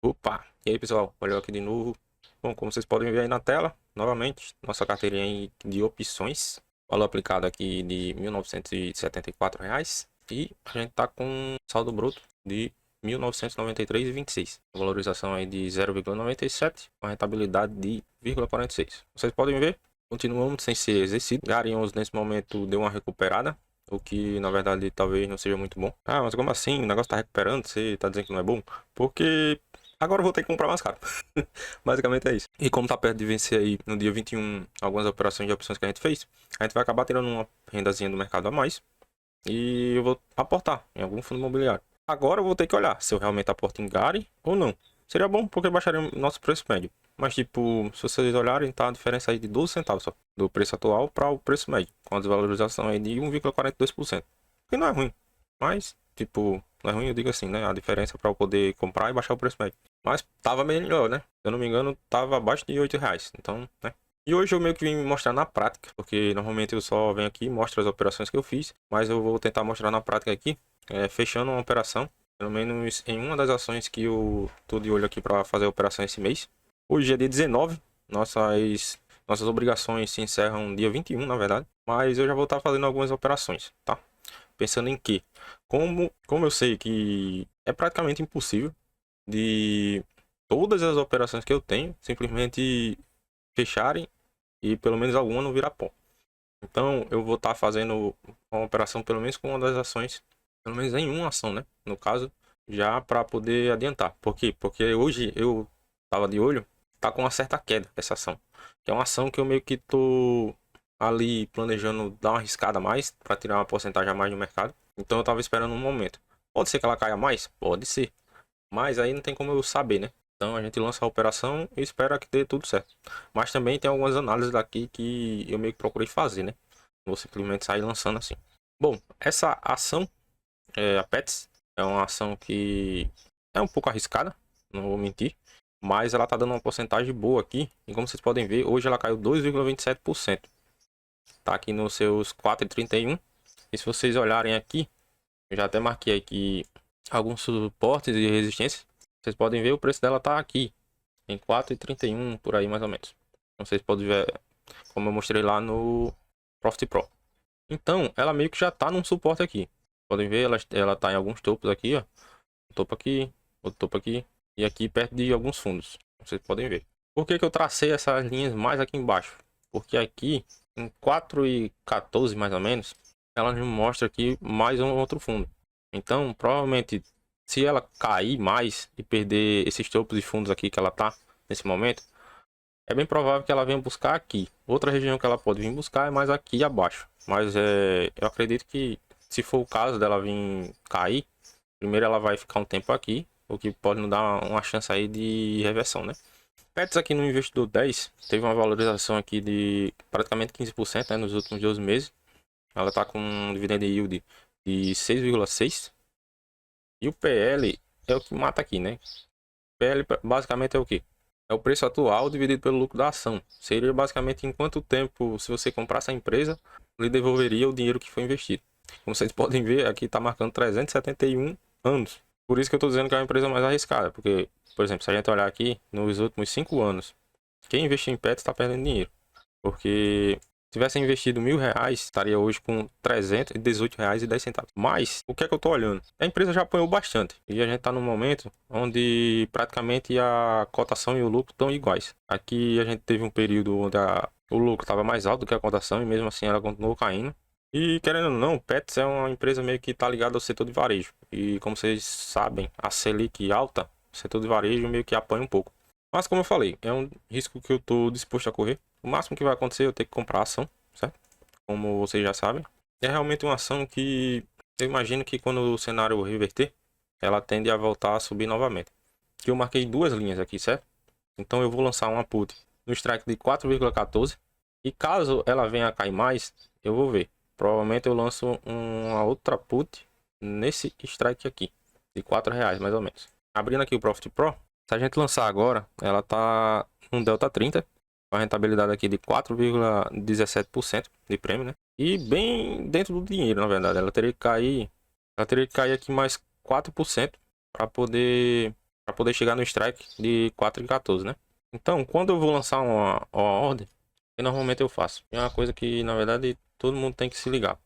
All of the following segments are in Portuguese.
Opa! E aí, pessoal? Olha aqui de novo. Bom, como vocês podem ver aí na tela, novamente, nossa carteirinha aí de opções. Valor aplicado aqui de R$ 1.974. E a gente tá com um saldo bruto de 1.993,26. Valorização aí de 0,97, com rentabilidade de 0,46. Vocês podem ver, continuamos sem ser exercido. Garinhos nesse momento deu uma recuperada. O que na verdade talvez não seja muito bom. Ah, mas como assim? O negócio tá recuperando? Você tá dizendo que não é bom? Porque agora eu vou ter que comprar mais caro. Basicamente é isso. E como tá perto de vencer aí no dia 21 algumas operações de opções que a gente fez, a gente vai acabar tirando uma rendazinha do mercado a mais. E eu vou aportar em algum fundo imobiliário. Agora eu vou ter que olhar se eu realmente aporto em Gari ou não. Seria bom porque baixaria o nosso preço médio. Mas tipo, se vocês olharem, tá a diferença aí de 12 centavos só. Do preço atual para o preço médio. Com a desvalorização aí de 1,42%. Que não é ruim. Mas, tipo, não é ruim, eu digo assim, né? A diferença para eu poder comprar e baixar o preço médio. Mas tava melhor, né? Se eu não me engano, tava abaixo de R$ 8. Então, né? E hoje eu meio que vim mostrar na prática, porque normalmente eu só venho aqui e mostro as operações que eu fiz, mas eu vou tentar mostrar na prática aqui, fechando uma operação, pelo menos em uma das ações que eu tô de olho aqui para fazer a operação esse mês. Hoje é dia 19, nossas obrigações se encerram dia 21, na verdade, mas eu já vou estar fazendo algumas operações, tá? Pensando em que, como eu sei que é praticamente impossível de todas as operações que eu tenho simplesmente fecharem e pelo menos alguma não virar pó. Então eu vou estar fazendo uma operação pelo menos com uma das ações, pelo menos em uma ação, né? No caso, já para poder adiantar. Por quê? Porque hoje eu tava de olho, tá com uma certa queda essa ação. Que é uma ação que eu meio que tô ali planejando dar uma arriscada a mais para tirar uma porcentagem a mais no mercado. Então eu tava esperando um momento. Pode ser que ela caia mais? Pode ser. Mas aí não tem como eu saber, né? Então a gente lança a operação e espera que dê tudo certo. Mas também tem algumas análises daqui que eu meio que procurei fazer, né? Não vou simplesmente sair lançando assim. Bom, essa ação, a Pets, é uma ação que é um pouco arriscada, não vou mentir. Mas ela tá dando uma porcentagem boa aqui. E como vocês podem ver, hoje ela caiu 2,27%. Tá aqui nos seus 4,31. E se vocês olharem aqui, eu já até marquei aqui alguns suportes e resistências. Vocês podem ver o preço dela tá aqui em 4,31 por aí mais ou menos. Então, vocês podem ver como eu mostrei lá no Profit Pro. Então ela meio que já tá num suporte aqui. Podem ver, ela tá em alguns topos aqui, ó. Um topo aqui, outro topo aqui e aqui perto de alguns fundos. Vocês podem ver. Por que que eu tracei essas linhas mais aqui embaixo? Porque aqui em 4,14 mais ou menos, ela me mostra aqui mais um outro fundo. Então, provavelmente, se ela cair mais e perder esses topos de fundos aqui que ela tá nesse momento, é bem provável que ela venha buscar aqui. Outra região que ela pode vir buscar é mais aqui abaixo. Mas eu acredito que se for o caso dela vir cair, primeiro ela vai ficar um tempo aqui, o que pode nos dar uma chance aí de reversão, né? Pets aqui no investidor 10 teve uma valorização aqui de praticamente 15%, né, nos últimos 12 meses. Ela está com um dividend yield de 6,6. E o PL é o que mata aqui, né? PL basicamente é o quê? É o preço atual dividido pelo lucro da ação. Seria basicamente em quanto tempo, se você comprasse a empresa, lhe devolveria o dinheiro que foi investido. Como vocês podem ver, aqui está marcando 371 anos. Por isso que eu estou dizendo que é uma empresa mais arriscada. Porque, por exemplo, se a gente olhar aqui, nos últimos 5 anos, quem investiu em pets está perdendo dinheiro. Porque se tivesse investido R$ 1.000, estaria hoje com R$ 318,10. Mas, o que é que eu estou olhando? A empresa já apanhou bastante. E a gente está num momento onde praticamente a cotação e o lucro estão iguais. Aqui a gente teve um período onde o lucro estava mais alto do que a cotação e mesmo assim ela continuou caindo. E querendo ou não, o Pets é uma empresa meio que está ligada ao setor de varejo. E como vocês sabem, a Selic alta, o setor de varejo meio que apanha um pouco. Mas como eu falei, é um risco que eu estou disposto a correr. O máximo que vai acontecer é eu ter que comprar a ação, certo? Como vocês já sabem. É realmente uma ação que eu imagino que quando o cenário reverter, ela tende a voltar a subir novamente. Que eu marquei duas linhas aqui, certo? Então eu vou lançar uma put no strike de 4,14. E caso ela venha a cair mais, eu vou ver. Provavelmente eu lanço uma outra put nesse strike aqui, de R$ 4 mais ou menos. Abrindo aqui o Profit Pro, se a gente lançar agora, ela tá no Delta 30, com a rentabilidade aqui de 4,17% de prêmio, né? E bem dentro do dinheiro, na verdade. Ela teria que cair aqui mais 4% para poder para poder chegar no strike de 4,14, né? Então, quando eu vou lançar uma ordem, que normalmente eu faço, é uma coisa que na verdade todo mundo tem que se ligar.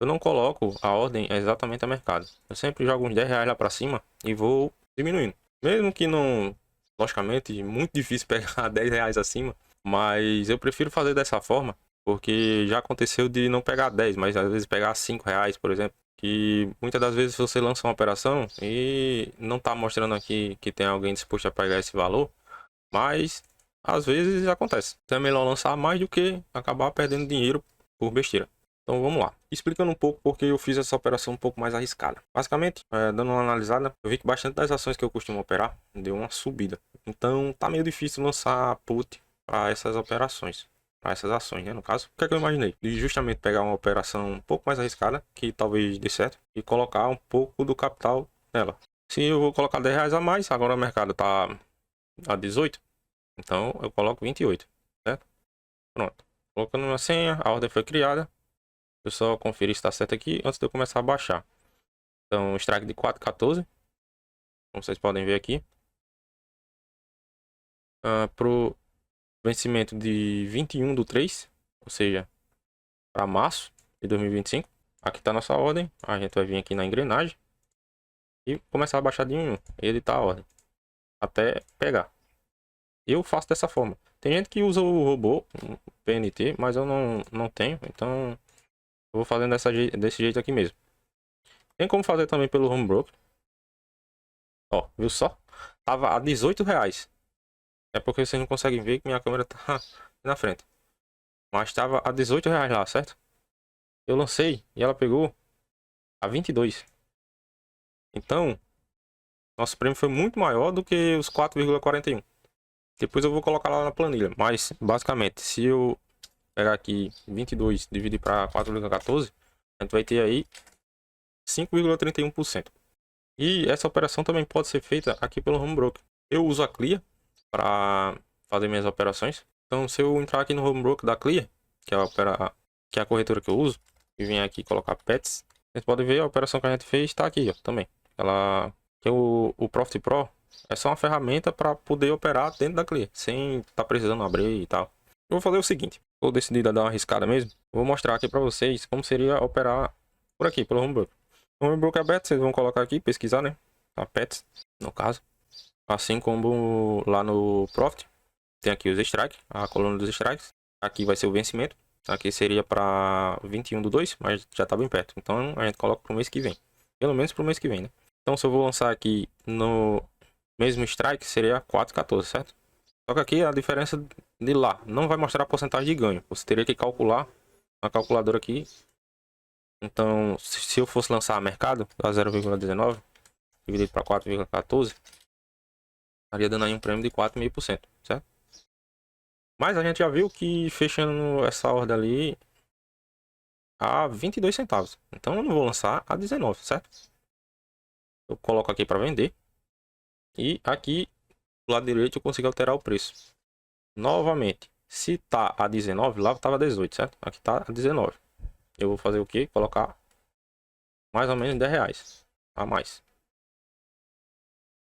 Eu não coloco a ordem exatamente a mercado. Eu sempre jogo uns 10 reais lá para cima e vou diminuindo. Mesmo que não, logicamente, muito difícil pegar 10 reais acima, mas eu prefiro fazer dessa forma, porque já aconteceu de não pegar 10, mas às vezes pegar 5 reais, por exemplo. Que muitas das vezes você lança uma operação e não tá mostrando aqui que tem alguém disposto a pegar esse valor, mas às vezes acontece. Então é melhor lançar mais do que acabar perdendo dinheiro por besteira. Então vamos lá. Explicando um pouco porque eu fiz essa operação um pouco mais arriscada. Basicamente, dando uma analisada, eu vi que bastante das ações que eu costumo operar deu uma subida. Então tá meio difícil lançar put para essas operações. Para essas ações, né? No caso, o que é que eu imaginei? De justamente pegar uma operação um pouco mais arriscada, que talvez dê certo, e colocar um pouco do capital nela. Se eu vou colocar 10 reais a mais, agora o mercado tá a 18, então eu coloco 28, certo? Pronto. Colocando uma senha, a ordem foi criada. Eu só conferir se está certo aqui antes de eu começar a baixar. Então, strike de 4,14, como vocês podem ver aqui. Pro vencimento de 21/3, ou seja, para março de 2025. Aqui está nossa ordem. A gente vai vir aqui na engrenagem e começar a baixar de 1 em 1, editar a ordem, até pegar. Eu faço dessa forma. Tem gente que usa o robô, o PNT, mas eu não tenho, então eu vou fazendo desse jeito aqui mesmo. Tem como fazer também pelo home broker. Ó, viu só? Tava a 18 reais. É porque vocês não conseguem ver que minha câmera tá na frente. Mas tava a 18 reais lá, certo? Eu lancei e ela pegou a 22. Então, nosso prêmio foi muito maior do que os 4,41. Depois eu vou colocar lá na planilha. Mas, basicamente, se eu pegar aqui 22 dividir para 4,14, a gente vai ter aí 5,31%. E essa operação também pode ser feita aqui pelo home broker. Eu uso a Clear para fazer minhas operações. Então, se eu entrar aqui no home broker da Clear, que é a corretora que eu uso, e vim aqui colocar pets, vocês podem ver a operação que a gente fez está aqui, ó, também. Que o Profit Pro é só uma ferramenta para poder operar dentro da Clear, sem estar precisando abrir e tal. Eu vou fazer o seguinte, estou decidido a dar uma arriscada mesmo. Vou mostrar aqui para vocês como seria operar por aqui, pelo home broker. O home broker aberto, vocês vão colocar aqui, pesquisar, né? A pets, no caso. Assim como lá no Profit, tem aqui os strikes, a coluna dos strikes. Aqui vai ser o vencimento. Aqui seria para 21/2, mas já está bem perto. Então a gente coloca para o mês que vem. Pelo menos para o mês que vem, né? Então se eu vou lançar aqui no mesmo strike, seria 4,14, certo? Só que aqui a diferença de lá não vai mostrar a porcentagem de ganho. Você teria que calcular na calculadora aqui. Então, se eu fosse lançar a mercado, a 0,19 dividido para 4,14, estaria dando aí um prêmio de 4,5%, certo? Mas a gente já viu que fechando essa ordem ali a 22 centavos. Então eu não vou lançar a 19, certo? Eu coloco aqui para vender. E aqui do lado direito eu consigo alterar o preço. Novamente, se tá a 19, lá estava 18, certo? Aqui tá a 19. Eu vou fazer o que? Colocar mais ou menos 10 reais a mais.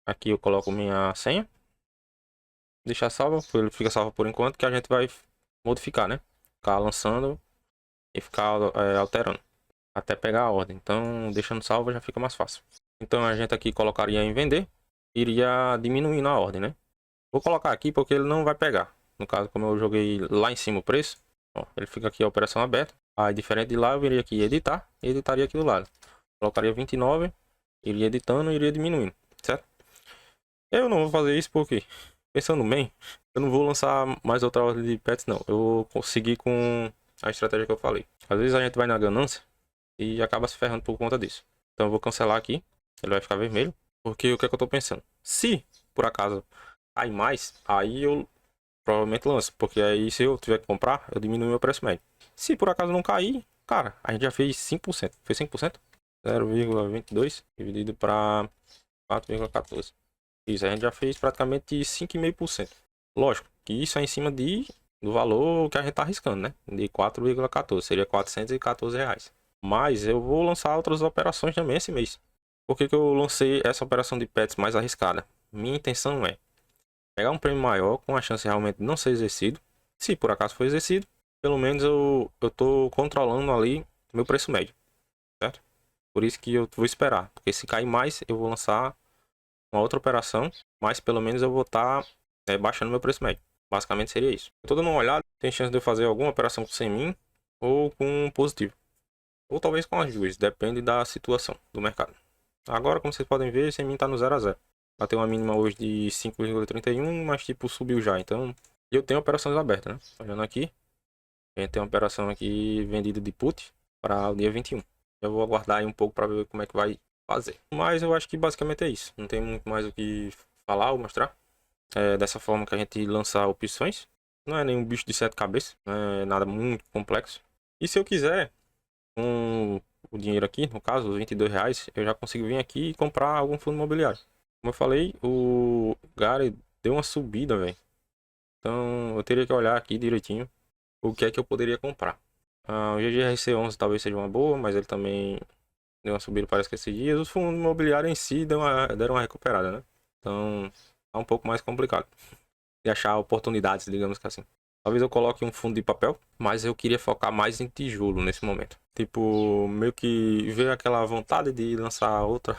Aqui eu coloco minha senha. Deixar salva, ele fica salvo por enquanto, que a gente vai modificar, né? Ficar lançando e ficar alterando até pegar a ordem. Então, deixando salvo já fica mais fácil. Então, a gente aqui colocaria em vender, iria diminuindo a ordem, né? Vou colocar aqui porque ele não vai pegar. No caso, como eu joguei lá em cima o preço, ó, ele fica aqui a operação aberta. Aí, diferente de lá, eu viria aqui editar e editaria aqui do lado. Colocaria 29, iria editando e iria diminuindo, certo? Eu não vou fazer isso porque, pensando bem, eu não vou lançar mais outra ordem de pets, não. Eu vou conseguir com a estratégia que eu falei. Às vezes a gente vai na ganância e acaba se ferrando por conta disso. Então eu vou cancelar aqui. Ele vai ficar vermelho. Porque o que é que eu tô pensando? Se, por acaso, cair mais, aí eu provavelmente lanço. Porque aí se eu tiver que comprar, eu diminuo meu preço médio. Se por acaso não cair, cara, a gente já fez 5%. Fez 5%? 0,22 dividido para 4,14. Isso, a gente já fez praticamente 5,5%. Lógico que isso é em cima do valor que a gente tá arriscando, né? De 4,14, seria 414 reais. Mas eu vou lançar outras operações também esse mês. Por que eu lancei essa operação de pets mais arriscada? minha intenção é pegar um prêmio maior com a chance realmente de não ser exercido. Se por acaso for exercido, pelo menos eu tô controlando ali meu preço médio, certo? Por isso que eu vou esperar, porque se cair mais, eu vou lançar uma outra operação, mas pelo menos eu vou estar baixando meu preço médio. Basicamente seria isso. Eu tô dando uma olhada, tem chance de eu fazer alguma operação com Semin ou com positivo. Ou talvez com as duas, depende da situação do mercado. Agora, como vocês podem ver, Semin tá no 0 a 0. Bateu uma mínima hoje de 5,31, mas tipo subiu já. Então, eu tenho operações abertas, né? Olhando aqui, a gente tem uma operação aqui vendida de put para o dia 21. Eu vou aguardar aí um pouco para ver como é que vai fazer. Mas eu acho que basicamente é isso. Não tem muito mais o que falar ou mostrar. É dessa forma que a gente lança opções. Não é nenhum bicho de 7 cabeças. Não é nada muito complexo. E se eu quiser, com o dinheiro aqui, no caso, os R$ 22, eu já consigo vir aqui e comprar algum fundo imobiliário. Como eu falei, o Gary deu uma subida, velho. Então eu teria que olhar aqui direitinho o que é que eu poderia comprar. O GGRC11 talvez seja uma boa, mas ele também deu uma subida, parece que esses dias. Os fundos imobiliários em si deram uma recuperada, né? Então tá um pouco mais complicado de achar oportunidades, digamos que assim. Talvez eu coloque um fundo de papel, mas eu queria focar mais em tijolo nesse momento. Tipo, meio que veio aquela vontade de lançar outra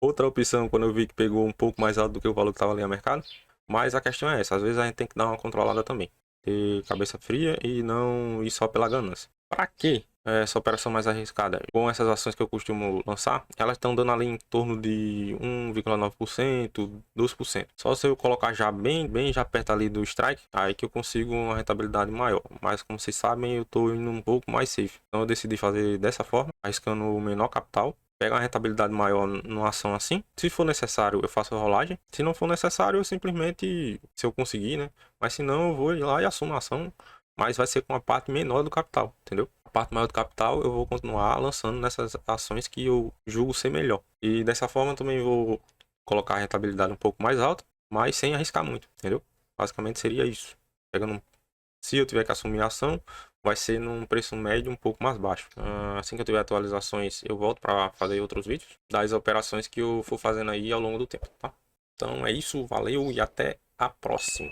outra opção quando eu vi que pegou um pouco mais alto do que o valor que estava ali no mercado. Mas a questão é essa, às vezes a gente tem que dar uma controlada também. Ter cabeça fria e não ir só pela ganância. Para quê? Essa operação mais arriscada. Com essas ações que eu costumo lançar, elas estão dando ali em torno de 1,9%, 2%. Só se eu colocar já bem já perto ali do strike, aí que eu consigo uma rentabilidade maior. Mas como vocês sabem, eu estou indo um pouco mais safe. Então eu decidi fazer dessa forma, arriscando o menor capital. Pega uma rentabilidade maior numa ação assim. Se for necessário, eu faço a rolagem. Se não for necessário, eu simplesmente, se eu conseguir, né? Mas se não, eu vou lá e assumo a ação. Mas vai ser com a parte menor do capital, entendeu? A parte maior do capital eu vou continuar lançando nessas ações que eu julgo ser melhor. E dessa forma eu também vou colocar a rentabilidade um pouco mais alta, mas sem arriscar muito, entendeu? Basicamente seria isso. Pegando, se eu tiver que assumir a ação, vai ser num preço médio um pouco mais baixo. Assim que eu tiver atualizações, eu volto para fazer outros vídeos das operações que eu for fazendo aí ao longo do tempo, tá? Então é isso, valeu e até a próxima.